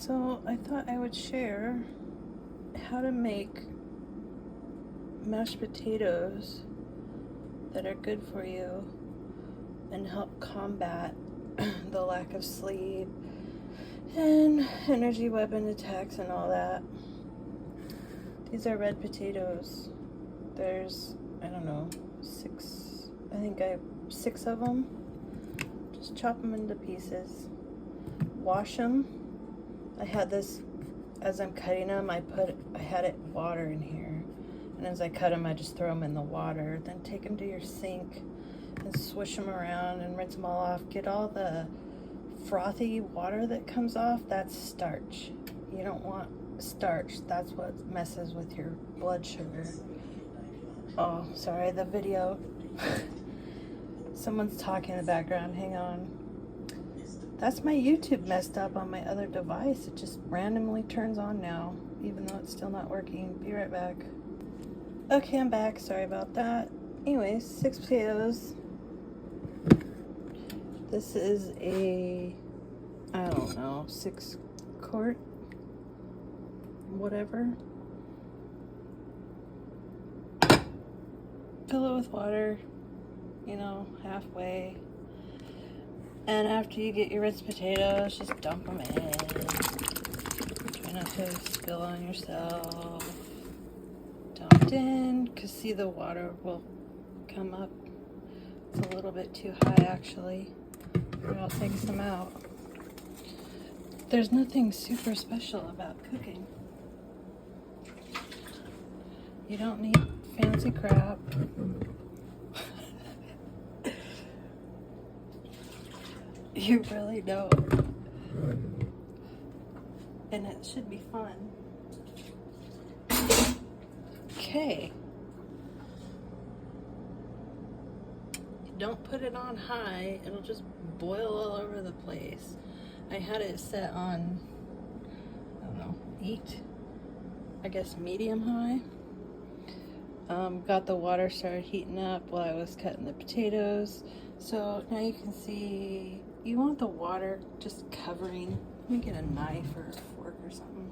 So I thought I would share how to make mashed potatoes that are good for you and help combat the lack of sleep and energy weapon attacks and all that. These are red potatoes. There's, I don't know, I have 6 of them. Just chop them into pieces. Wash them. I had this, as I'm cutting them, I had it water in here. And as I cut them, I just throw them in the water. Then take them to your sink and swish them around and rinse them all off. Get all the frothy water that comes off. That's starch. You don't want starch. That's what messes with your blood sugar. Oh, sorry, the video. Someone's talking in the background. Hang on. That's my YouTube messed up on my other device. It just randomly turns on now, even though it's still not working. Be right back. Okay, I'm back. Sorry about that. Anyways, 6 potatoes. This is a, I don't know, 6 quart, whatever. Fill it with water, you know, halfway. And after you get your rinsed potatoes, just dump them in. Try not to spill on yourself. Dump it in, because see, the water will come up. It's a little bit too high, actually. But I'll take some out. There's nothing super special about cooking. You don't need fancy crap. You really don't. And it should be fun. Okay. Don't put it on high. It'll just boil all over the place. I had it set on, I don't know, I guess medium high. Got the water started heating up while I was cutting the potatoes. So now you can see, you want the water just covering. Let me get a knife or a fork or something.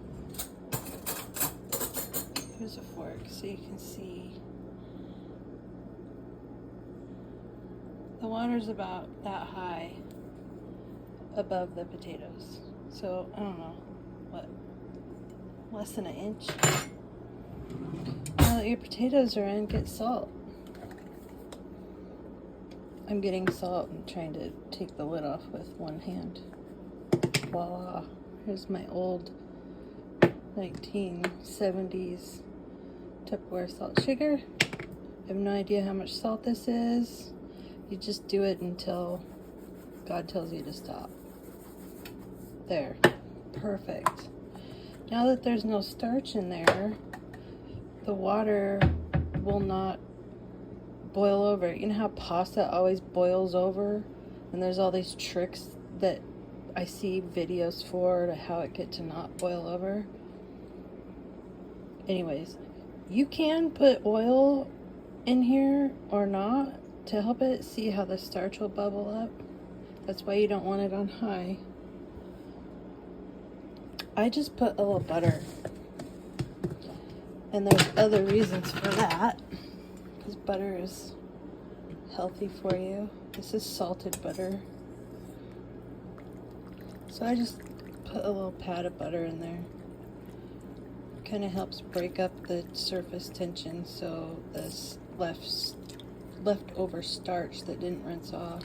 Here's a fork so you can see. The water's about that high above the potatoes. So, I don't know, what, less than an inch. Now that your potatoes are in, get salt. I'm getting salt and trying to take the lid off with one hand. Voila. Here's my old 1970s Tupperware salt shaker. I have no idea how much salt this is. You just do it until God tells you to stop. There. Perfect. Now that there's no starch in there, the water will not boil over. You know how pasta always boils over? And there's all these tricks that I see videos for to how it gets to not boil over. Anyways, you can put oil in here or not to help it. See how the starch will bubble up? That's why you don't want it on high. I just put a little butter. And there's other reasons for that, because butter is healthy for you. This is salted butter. So I just put a little pat of butter in there. Kind of helps break up the surface tension so this leftover starch that didn't rinse off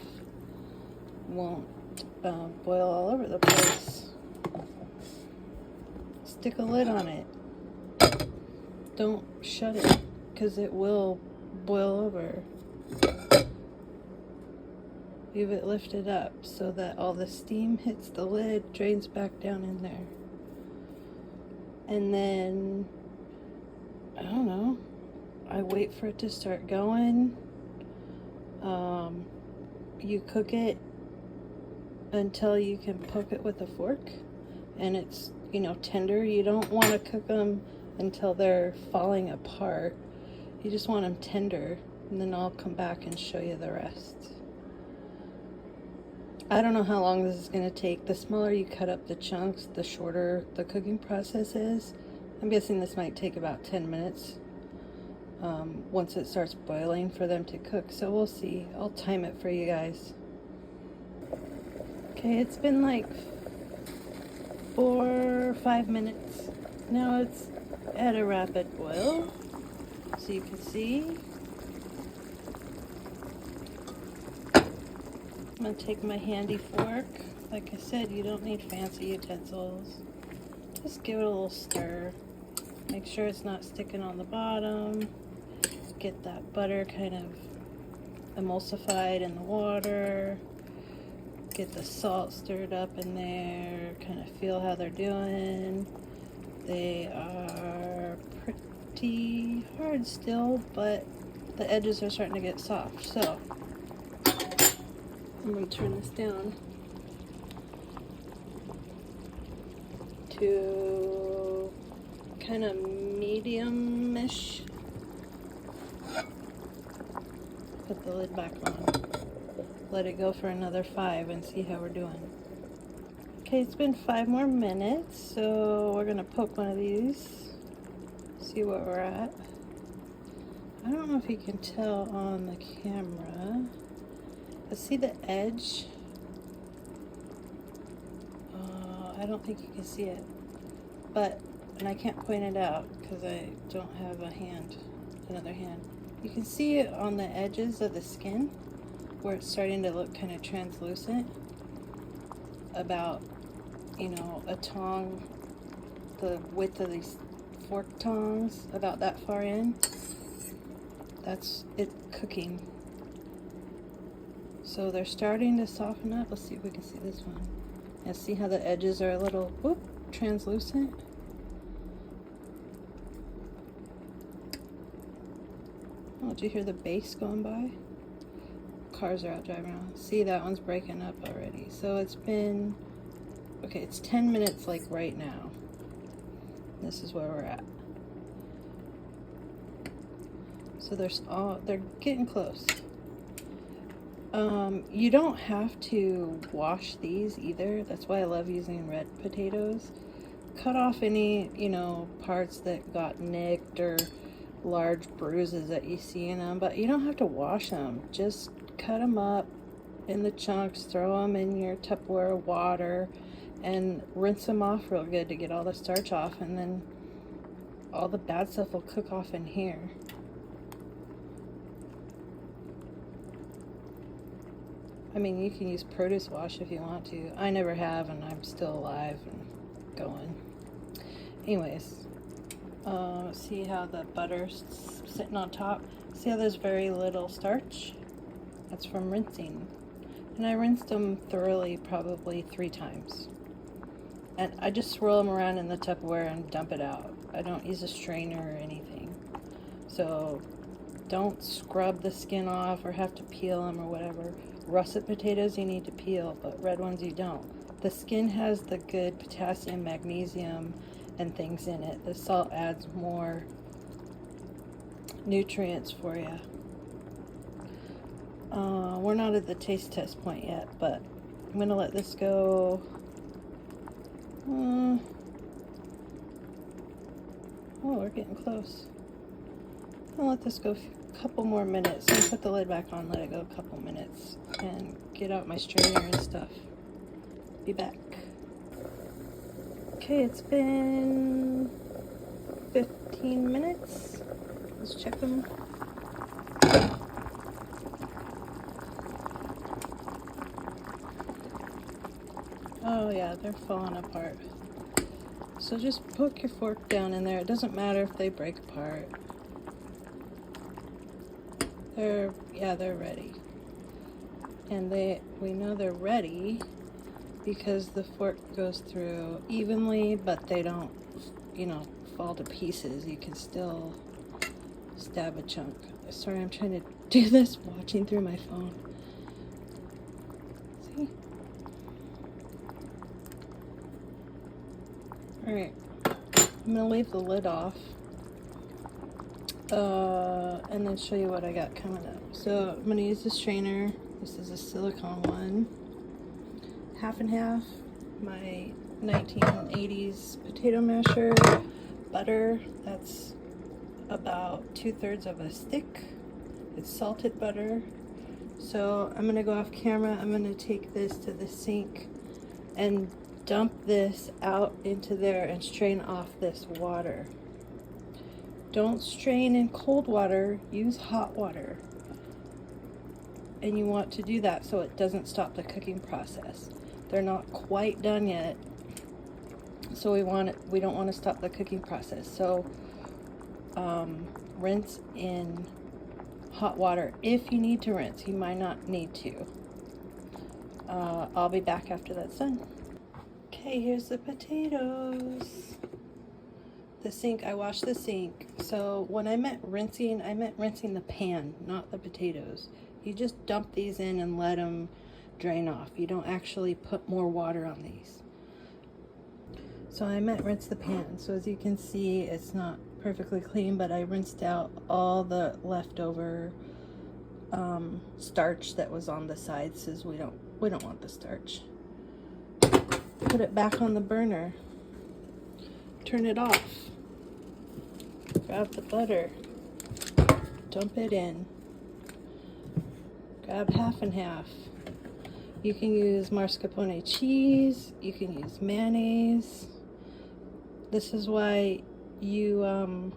won't boil all over the place. Stick a lid on it. Don't shut it, because it will boil over. Leave it lifted up so that all the steam hits the lid, drains back down in there. And then, I don't know, I wait for it to start going. You cook it until you can poke it with a fork and it's, you know, tender. You don't want to cook them until they're falling apart. You just want them tender, and then I'll come back and show you the rest. I don't know how long this is going to take. The smaller you cut up the chunks, the shorter the cooking process is. I'm guessing this might take about 10 minutes once it starts boiling for them to cook. So we'll see. I'll time it for you guys. Okay, it's been like 4 or 5 minutes. Now it's at a rapid boil, so you can see. I'm going to take my handy fork. Like I said, you don't need fancy utensils. Just give it a little stir. Make sure it's not sticking on the bottom. Get that butter kind of emulsified in the water. Get the salt stirred up in there. Kind of feel how they're doing. They are pretty hard still, but the edges are starting to get soft. So I'm going to turn this down to kind of medium-ish. Put the lid back on. Let it go for another 5 and see how we're doing. Okay, it's been 5 more minutes, so we're going to poke one of these, see where we're at. I don't know if you can tell on the camera. Let's see the edge. I don't think you can see it, and I can't point it out because I don't have another hand. You can see it on the edges of the skin where it's starting to look kind of translucent, about, you know, a tong, the width of these fork tongs, about that far in. That's it cooking. So they're starting to soften up. Let's see if we can see this one. And see how the edges are a little, whoop, translucent. Oh, did you hear the bass going by? Cars are out driving around. See, that one's breaking up already. So it's been, okay, it's 10 minutes like right now. This is where we're at. So they're getting close. You don't have to wash these either. That's why I love using red potatoes. Cut off any, you know, parts that got nicked or large bruises that you see in them, but you don't have to wash them. Just cut them up in the chunks, throw them in your Tupperware water, and rinse them off real good to get all the starch off, and then all the bad stuff will cook off in here. I mean, you can use produce wash if you want to. I never have, and I'm still alive and going. Anyways, see how the butter's sitting on top? See how there's very little starch? That's from rinsing. And I rinsed them thoroughly probably 3 times. And I just swirl them around in the Tupperware and dump it out. I don't use a strainer or anything. So don't scrub the skin off or have to peel them or whatever. Russet potatoes you need to peel, but red ones you don't. The skin has the good potassium, magnesium, and things in it. The salt adds more nutrients for you. We're not at the taste test point yet, but I'm going to let this go. Oh, we're getting close. I'll let this go a couple more minutes. So put the lid back on, let it go a couple minutes, and get out my strainer and stuff. Be back. Okay, it's been 15 minutes. Let's check them. Oh yeah, they're falling apart. So just poke your fork down in there. It doesn't matter if they break apart. They're ready. And we know they're ready because the fork goes through evenly, but they don't, you know, fall to pieces. You can still stab a chunk. Sorry, I'm trying to do this watching through my phone. See? Alright, I'm going to leave the lid off and then show you what I got coming up. So I'm going to use the strainer. This is a silicone one. half and half, my 1980s potato masher, butter, that's about 2/3 of a stick. It's salted butter. So I'm gonna go off camera. I'm gonna take this to the sink and dump this out into there and strain off this water. Don't strain in cold water, use hot water. And you want to do that so it doesn't stop the cooking process. They're not quite done yet, so we don't want to stop the cooking process. So rinse in hot water if you need to rinse. You might not need to. I'll be back after that's done. Okay, here's the potatoes. The sink, I washed the sink. So when I meant rinsing the pan, not the potatoes. You just dump these in and let them drain off. You don't actually put more water on these. So I meant rinse the pan. So as you can see, it's not perfectly clean, but I rinsed out all the leftover starch that was on the sides, because we don't want the starch. Put it back on the burner. Turn it off. Grab the butter. Dump it in. Grab half and half. You can use mascarpone cheese. You can use mayonnaise. This is why you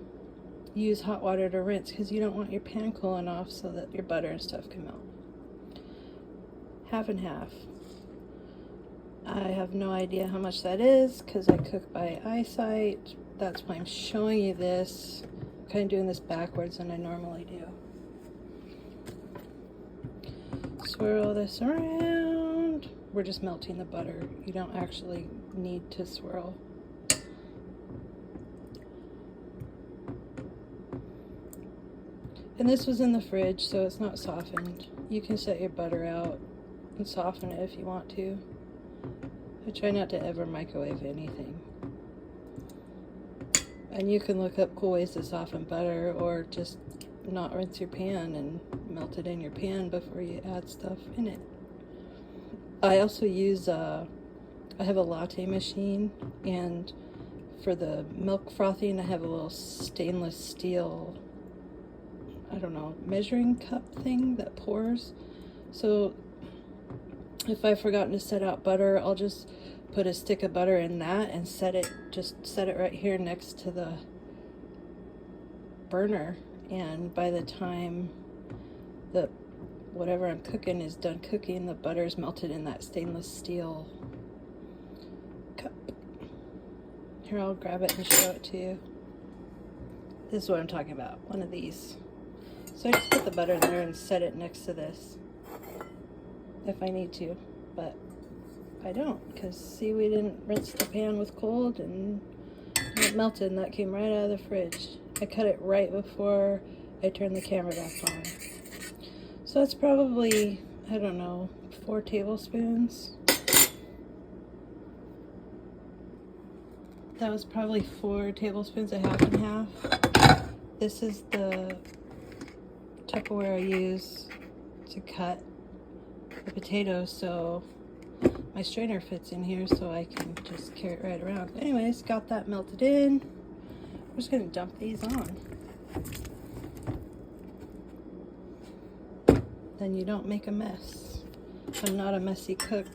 use hot water to rinse, because you don't want your pan cooling off so that your butter and stuff can melt. Half and half. I have no idea how much that is because I cook by eyesight. That's why I'm showing you this. I'm kind of doing this backwards than I normally do. Swirl this around. We're just melting the butter. You don't actually need to swirl. And this was in the fridge, so it's not softened. You can set your butter out and soften it if you want to. I try not to ever microwave anything. And you can look up cool ways to soften butter, or just not rinse your pan and melt it in your pan before you add stuff in it. I also use, I have a latte machine, and for the milk frothing I have a little stainless steel, I don't know, measuring cup thing that pours. So if I've forgotten to set out butter, I'll just put a stick of butter in that and set it right here next to the burner. And by the time whatever I'm cooking is done cooking, the butter's melted in that stainless steel cup. Here, I'll grab it and show it to you. This is what I'm talking about, one of these. So I just put the butter in there and set it next to this if I need to, but I don't, because see, we didn't rinse the pan with cold and it melted, and that came right out of the fridge. I cut it right before I turned the camera back on. So that's probably, I don't know, 4 tablespoons. That was probably 4 tablespoons of half and half. This is the Tupperware I use to cut the potatoes, so my strainer fits in here so I can just carry it right around. Anyways, got that melted in. We're just gonna dump these on. Then you don't make a mess. I'm not a messy cook.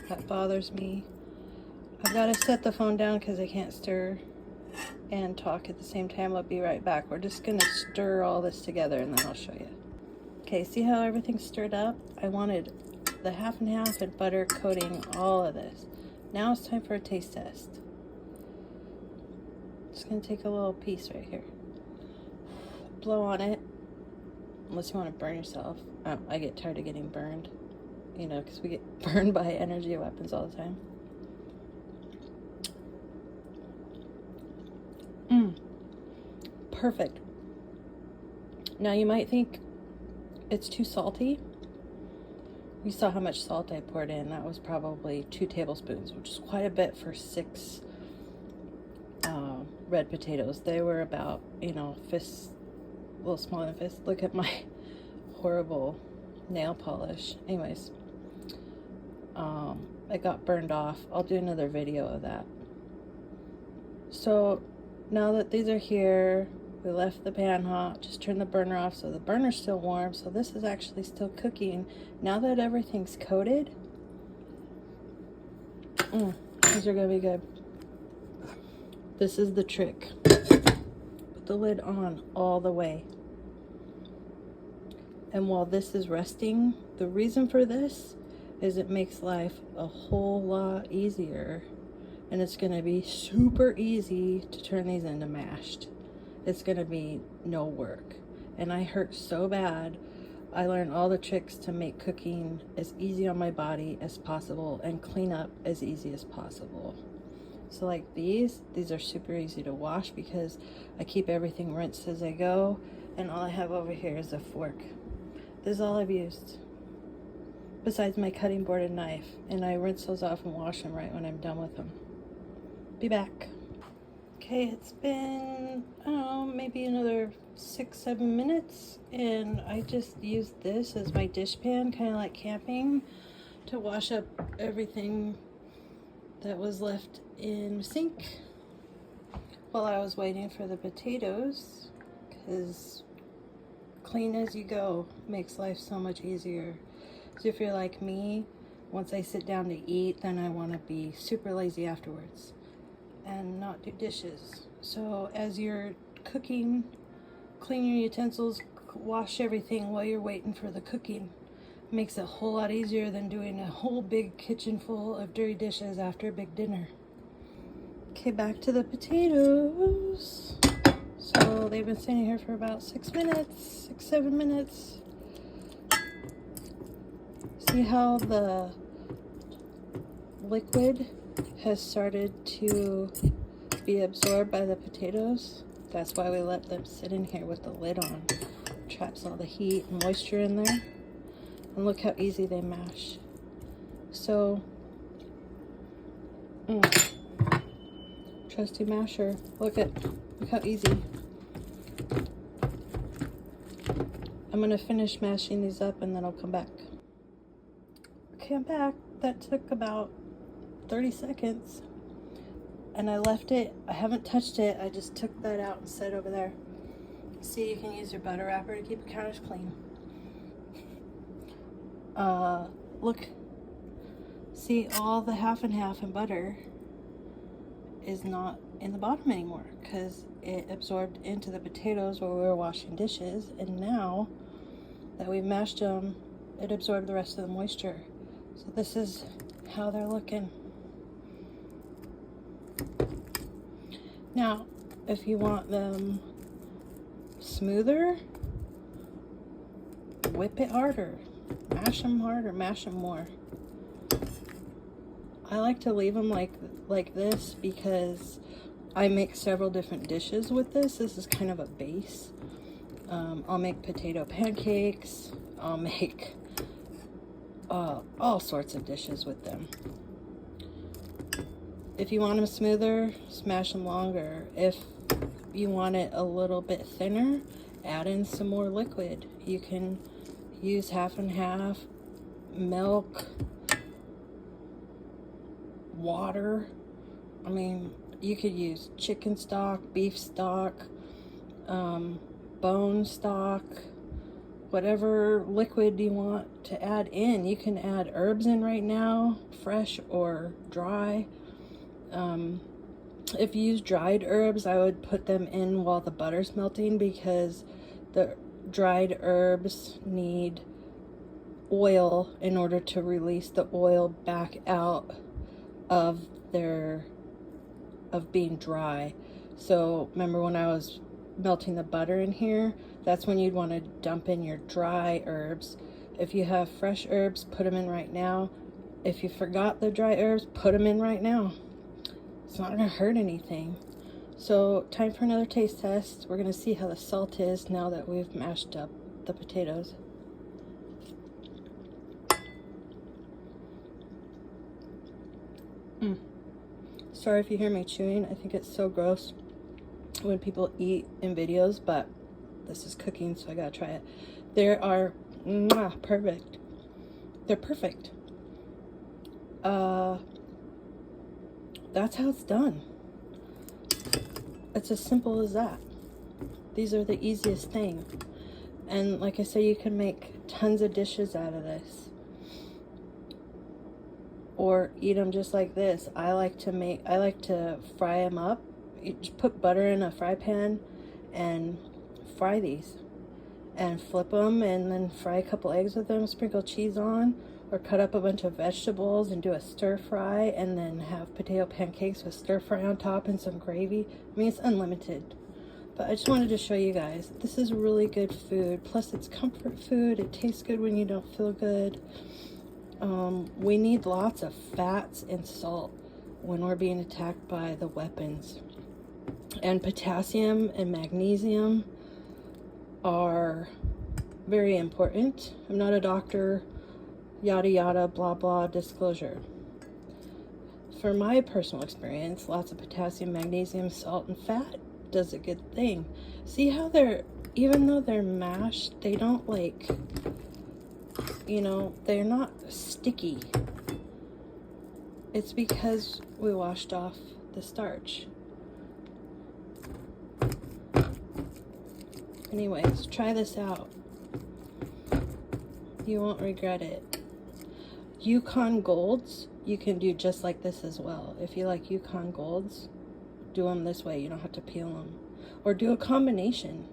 That bothers me. I've got to set the phone down because I can't stir and talk at the same time. I'll be right back. We're just gonna stir all this together and then I'll show you. Okay, see how everything's stirred up? I wanted the half and half and butter coating all of this. Now it's time for a taste test. Just gonna take a little piece right here. Blow on it, unless you want to burn yourself. I get tired of getting burned, you know, because we get burned by energy weapons all the time. Perfect. Now you might think it's too salty. You saw how much salt I poured in. That was probably 2 tablespoons, which is quite a bit for 6 red potatoes. They were about, you know, fists, a little smaller than fists. Look at my horrible nail polish. Anyways, it got burned off. I'll do another video of that. So now that these are here, we left the pan hot, just turn the burner off so the burner's still warm. So this is actually still cooking. Now that everything's coated, these are gonna be good. This is the trick. Put the lid on all the way. And while this is resting, the reason for this is it makes life a whole lot easier. And it's gonna be super easy to turn these into mashed. It's gonna be no work. And I hurt so bad. I learned all the tricks to make cooking as easy on my body as possible and clean up as easy as possible. So like these are super easy to wash because I keep everything rinsed as I go, and all I have over here is a fork. This is all I've used, besides my cutting board and knife, and I rinse those off and wash them right when I'm done with them. Be back. Okay, it's been, I don't know, maybe another 6-7 minutes, and I just used this as my dishpan, kind of like camping, to wash up everything that was left in the sink while I was waiting for the potatoes, because clean as you go makes life so much easier. So if you're like me, once I sit down to eat, then I want to be super lazy afterwards and not do dishes. So as you're cooking, clean your utensils, wash everything while you're waiting for the cooking. Makes it a whole lot easier than doing a whole big kitchen full of dirty dishes after a big dinner. Okay, back to the potatoes. So they've been sitting here for about 6-7 minutes. See how the liquid has started to be absorbed by the potatoes? That's why we let them sit in here with the lid on. Traps all the heat and moisture in there. And look how easy they mash. So, trusty masher. Look how easy. I'm gonna finish mashing these up and then I'll come back. Okay, I'm back. That took about 30 seconds. And I left it, I haven't touched it, I just took that out and set it over there. See, you can use your butter wrapper to keep your counters clean. Look, see, all the half and half in butter is not in the bottom anymore because it absorbed into the potatoes while we were washing dishes, and now that we've mashed them, it absorbed the rest of the moisture. So this is how they're looking. Now, if you want them smoother, whip it harder. Mash them harder, mash them more. I like to leave them like this because I make several different dishes with this. This is kind of a base. I'll make potato pancakes. I'll make all sorts of dishes with them. If you want them smoother, smash them longer. If you want it a little bit thinner, add in some more liquid. You can use half and half, milk, water. I mean, you could use chicken stock, beef stock, bone stock, whatever liquid you want to add in. You can add herbs in right now, fresh or dry. If you use dried herbs, I would put them in while the butter's melting because the dried herbs need oil in order to release the oil back out of being dry. So remember when I was melting the butter in here, that's when you'd want to dump in your dry herbs. If you have fresh herbs, put them in right now. If you forgot the dry herbs, put them in right now. It's not gonna hurt anything. So time for another taste test. We're gonna see how the salt is now that we've mashed up the potatoes. Sorry if you hear me chewing. I think it's so gross when people eat in videos, but this is cooking, so I gotta try it. They are perfect. They're perfect. that's how it's done. It's as simple as that. These are the easiest thing. And like I said, you can make tons of dishes out of this. Or eat them just like this. I like to fry them up. You just put butter in a fry pan and fry these. And flip them and then fry a couple eggs with them, sprinkle cheese on, or cut up a bunch of vegetables and do a stir fry and then have potato pancakes with stir fry on top and some gravy. I mean, it's unlimited. But I just wanted to show you guys, this is really good food. Plus it's comfort food. It tastes good when you don't feel good. We need lots of fats and salt when we're being attacked by the weapons. And potassium and magnesium are very important. I'm not a doctor, yada yada, blah blah, disclosure. For my personal experience, lots of potassium, magnesium, salt, and fat does a good thing. See how even though they're mashed, they don't like, you know, they're not sticky. It's because we washed off the starch. Anyways, try this out. You won't regret it. Yukon Golds, you can do just like this as well. If you like Yukon Golds, do them this way. You don't have to peel them. Or do a combination.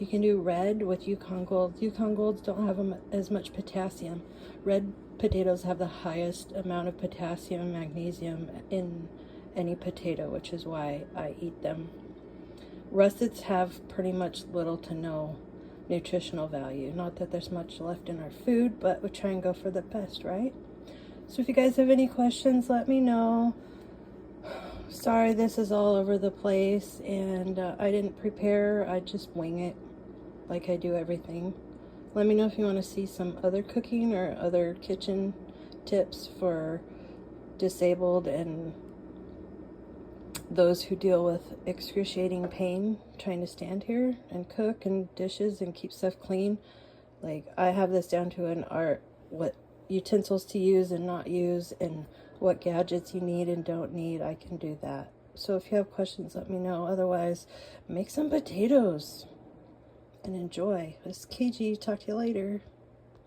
You can do red with Yukon Golds. Yukon Golds don't have as much potassium. Red potatoes have the highest amount of potassium and magnesium in any potato, which is why I eat them. Russets have pretty much little to no nutritional value. Not that there's much left in our food, but we try and go for the best, right? So if you guys have any questions, let me know. Sorry this is all over the place and I didn't prepare. I just wing it like I do everything. Let me know if you want to see some other cooking or other kitchen tips for disabled and those who deal with excruciating pain trying to stand here and cook and dishes and keep stuff clean. Like, I have this down to an art, what utensils to use and not use and what gadgets you need and don't need. I can do that. So if you have questions, let me know. Otherwise, make some potatoes and enjoy. This is KG. Talk to you later.